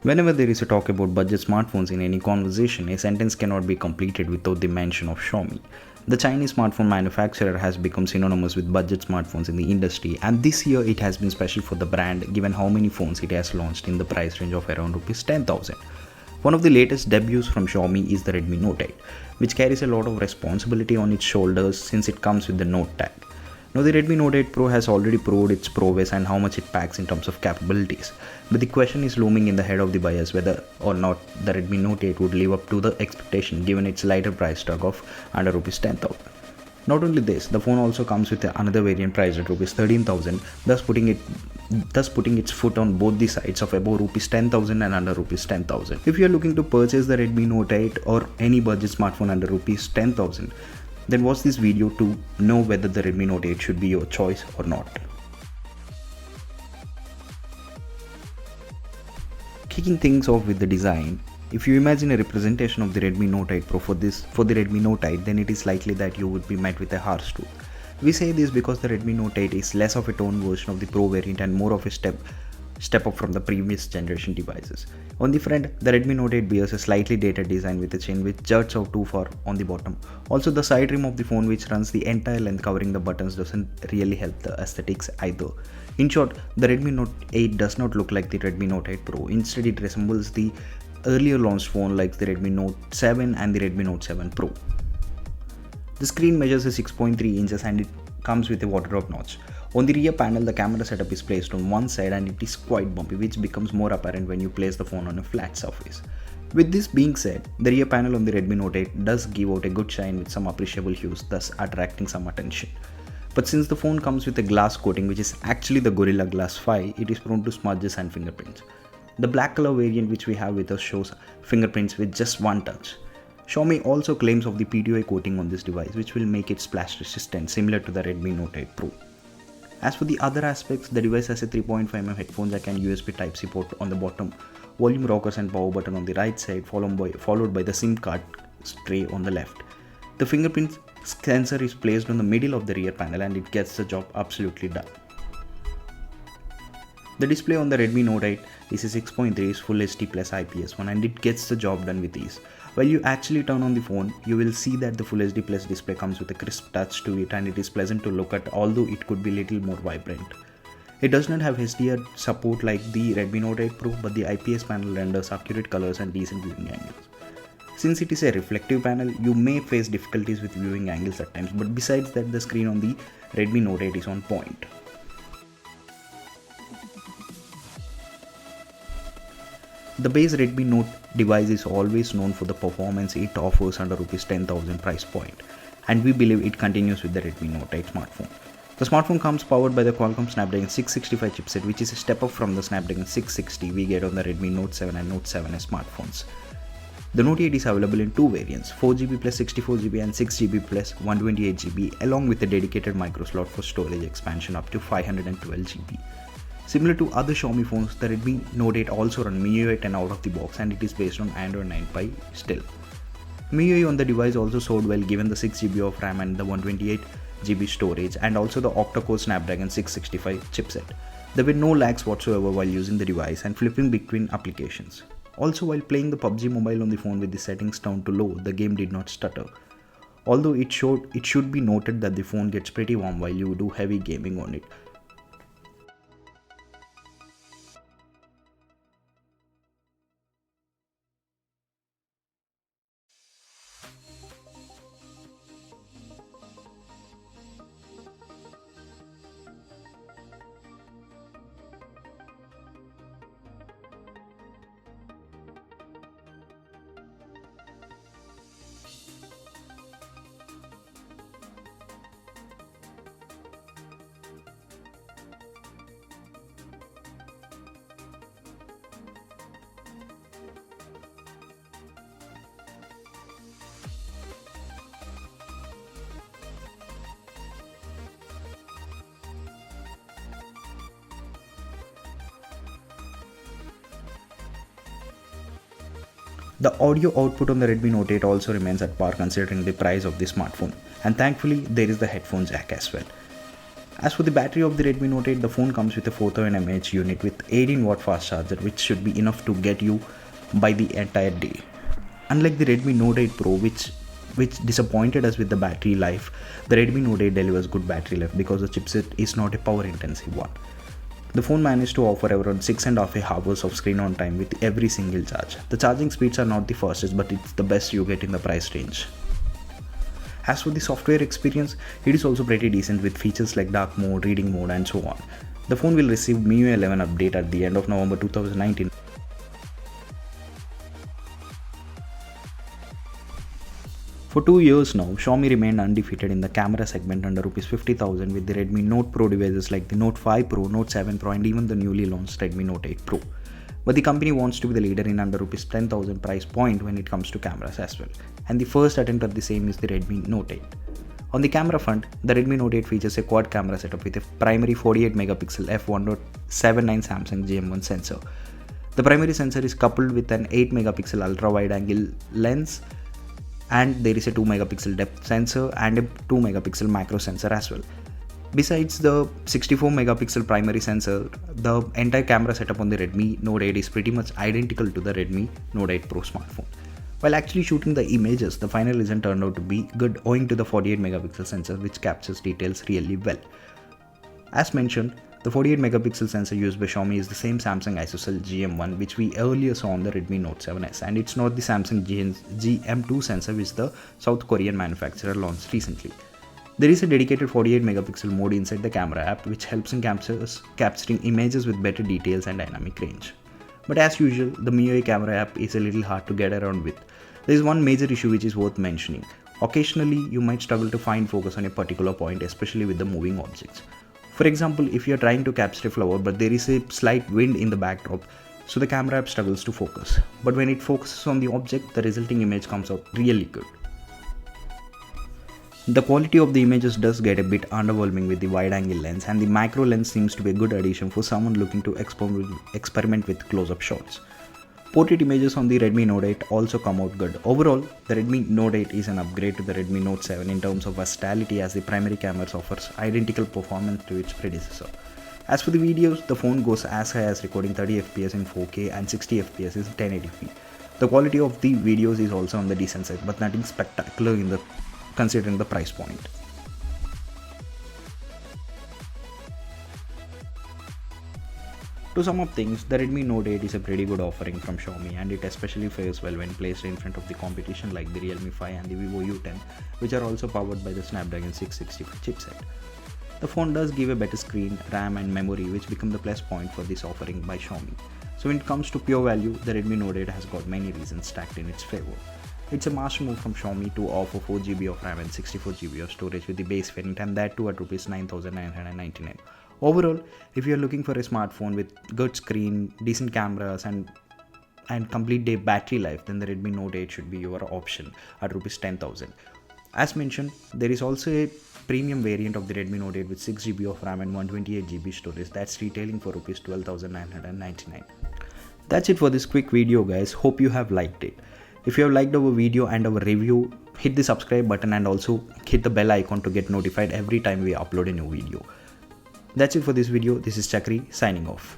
Whenever there is a talk about budget smartphones in any conversation, a sentence cannot be completed without the mention of Xiaomi. The Chinese smartphone manufacturer has become synonymous with budget smartphones in the industry, and this year it has been special for the brand given how many phones it has launched in the price range of around Rs 10,000. One of the latest debuts from Xiaomi is the Redmi Note 8, which carries a lot of responsibility on its shoulders since it comes with the Note tag. Now the Redmi Note 8 Pro has already proved its prowess and how much it packs in terms of capabilities. But the question is looming in the head of the buyers whether or not the Redmi Note 8 would live up to the expectation given its lighter price tag of under Rs 10,000. Not only this, the phone also comes with another variant priced at Rs 13,000, thus putting its foot on both the sides of above Rs 10,000 and under Rs 10,000. If you are looking to purchase the Redmi Note 8 or any budget smartphone under Rs 10,000, then watch this video to know whether the Redmi Note 8 should be your choice or not. Kicking things off with the design, if you imagine a representation of the Redmi Note 8 Pro for the Redmi Note 8, then it is likely that you would be met with a harsh truth. We say this because the Redmi Note 8 is less of a toned version of the Pro variant and more of a step up from the previous generation devices. On the front, the Redmi Note 8 bears a slightly dated design with a chin which juts out too far on the bottom. Also, the side rim of the phone, which runs the entire length covering the buttons, doesn't really help the aesthetics either. In short, the Redmi Note 8 does not look like the Redmi Note 8 Pro. Instead, it resembles the earlier launched phone like the Redmi Note 7 and the Redmi Note 7 Pro. The screen measures 6.3 inches and it comes with a water drop notch. On the rear panel, the camera setup is placed on one side and it is quite bumpy, which becomes more apparent when you place the phone on a flat surface. With this being said, the rear panel on the Redmi Note 8 does give out a good shine with some appreciable hues, thus attracting some attention. But since the phone comes with a glass coating which is actually the Gorilla Glass 5, it is prone to smudges and fingerprints. The black color variant which we have with us shows fingerprints with just one touch. Xiaomi also claims of the PTOA coating on this device, which will make it splash resistant, similar to the Redmi Note 8 Pro. As for the other aspects, the device has a 3.5mm headphone jack and USB Type-C port on the bottom, volume rockers and power button on the right side, followed by the SIM card tray on the left. The fingerprint sensor is placed on the middle of the rear panel and it gets the job absolutely done. The display on the Redmi Note 8 is a 6.3 Full HD Plus IPS one and it gets the job done with ease. While you actually turn on the phone, you will see that the Full HD Plus display comes with a crisp touch to it and it is pleasant to look at, although it could be a little more vibrant. It does not have HDR support like the Redmi Note 8 Pro, but the IPS panel renders accurate colors and decent viewing angles. Since it is a reflective panel, you may face difficulties with viewing angles at times, but besides that, the screen on the Redmi Note 8 is on point. The base Redmi Note device is always known for the performance it offers under Rs 10,000 price point, and we believe it continues with the Redmi Note 8 smartphone. The smartphone comes powered by the Qualcomm Snapdragon 665 chipset, which is a step up from the Snapdragon 660 we get on the Redmi Note 7 and Note 7s smartphones. The Note 8 is available in two variants, 4GB plus 64GB and 6GB plus 128GB, along with a dedicated micro slot for storage expansion up to 512GB. Similar to other Xiaomi phones, the Redmi Note 8 also runs MIUI 10 out of the box and it is based on Android 9 Pie still. MIUI on the device also sold well given the 6GB of RAM and the 128GB storage and also the octa-core Snapdragon 665 chipset. There were no lags whatsoever while using the device and flipping between applications. Also, while playing the PUBG Mobile on the phone with the settings down to low, the game did not stutter. Although it should be noted that the phone gets pretty warm while you do heavy gaming on it. The audio output on the Redmi Note 8 also remains at par considering the price of the smartphone, and thankfully there is the headphone jack as well. As for the battery of the Redmi Note 8, the phone comes with a 4000 mAh unit with 18-watt fast charger, which should be enough to get you by the entire day. Unlike the Redmi Note 8 Pro, which disappointed us with the battery life, the Redmi Note 8 delivers good battery life because the chipset is not a power intensive one. The phone managed to offer around 6.5 hours of screen on time with every single charge. The charging speeds are not the fastest, but it's the best you get in the price range. As for the software experience, it is also pretty decent with features like dark mode, reading mode and so on. The phone will receive MIUI 11 update at the end of November 2019. For 2 years now, Xiaomi remained undefeated in the camera segment under Rs 50,000 with the Redmi Note Pro devices like the Note 5 Pro, Note 7 Pro and even the newly launched Redmi Note 8 Pro. But the company wants to be the leader in under Rs 10,000 price point when it comes to cameras as well. And the first attempt at the same is the Redmi Note 8. On the camera front, the Redmi Note 8 features a quad camera setup with a primary 48 megapixel f1.79 Samsung GM1 sensor. The primary sensor is coupled with an 8 megapixel ultra wide angle lens, and there is a 2 megapixel depth sensor and a 2 megapixel macro sensor as well. Besides the 64 megapixel primary sensor, the entire camera setup on the Redmi Note 8 is pretty much identical to the Redmi Note 8 Pro smartphone. While actually shooting the images, the final result turned out to be good owing to the 48 megapixel sensor, which captures details really well. As mentioned, the 48 megapixel sensor used by Xiaomi is the same Samsung ISOCELL GM1 which we earlier saw on the Redmi Note 7s, and it's not the Samsung GM2 sensor which the South Korean manufacturer launched recently. There is a dedicated 48 megapixel mode inside the camera app which helps in capturing images with better details and dynamic range. But as usual, the MIUI camera app is a little hard to get around with. There is one major issue which is worth mentioning. Occasionally, you might struggle to find focus on a particular point, especially with the moving objects. For example, if you are trying to capture a flower but there is a slight wind in the backdrop, so the camera app struggles to focus. But when it focuses on the object, the resulting image comes out really good. The quality of the images does get a bit underwhelming with the wide angle lens, and the macro lens seems to be a good addition for someone looking to experiment with close-up shots. Portrait images on the Redmi Note 8 also come out good. Overall, the Redmi Note 8 is an upgrade to the Redmi Note 7 in terms of versatility, as the primary camera offers identical performance to its predecessor. As for the videos, the phone goes as high as recording 30 fps in 4K and 60 fps in 1080p. The quality of the videos is also on the decent side, but nothing spectacular considering the price point. To sum up things, the Redmi Note 8 is a pretty good offering from Xiaomi, and it especially fares well when placed in front of the competition like the Realme 5 and the Vivo U10, which are also powered by the Snapdragon 665 chipset. The phone does give a better screen, RAM and memory, which become the plus point for this offering by Xiaomi. So when it comes to pure value, the Redmi Note 8 has got many reasons stacked in its favor. It's a master move from Xiaomi to offer 4GB of RAM and 64GB of storage with the base variant, and that too at Rs 9,999. Overall, if you are looking for a smartphone with good screen, decent cameras and complete day battery life, then the Redmi Note 8 should be your option at Rs 10,000. As mentioned, there is also a premium variant of the Redmi Note 8 with 6GB of RAM and 128GB storage that's retailing for Rs 12,999. That's it for this quick video, guys. Hope you have liked it. If you have liked our video and our review, hit the subscribe button and also hit the bell icon to get notified every time we upload a new video. That's it for this video. This is Chakri signing off.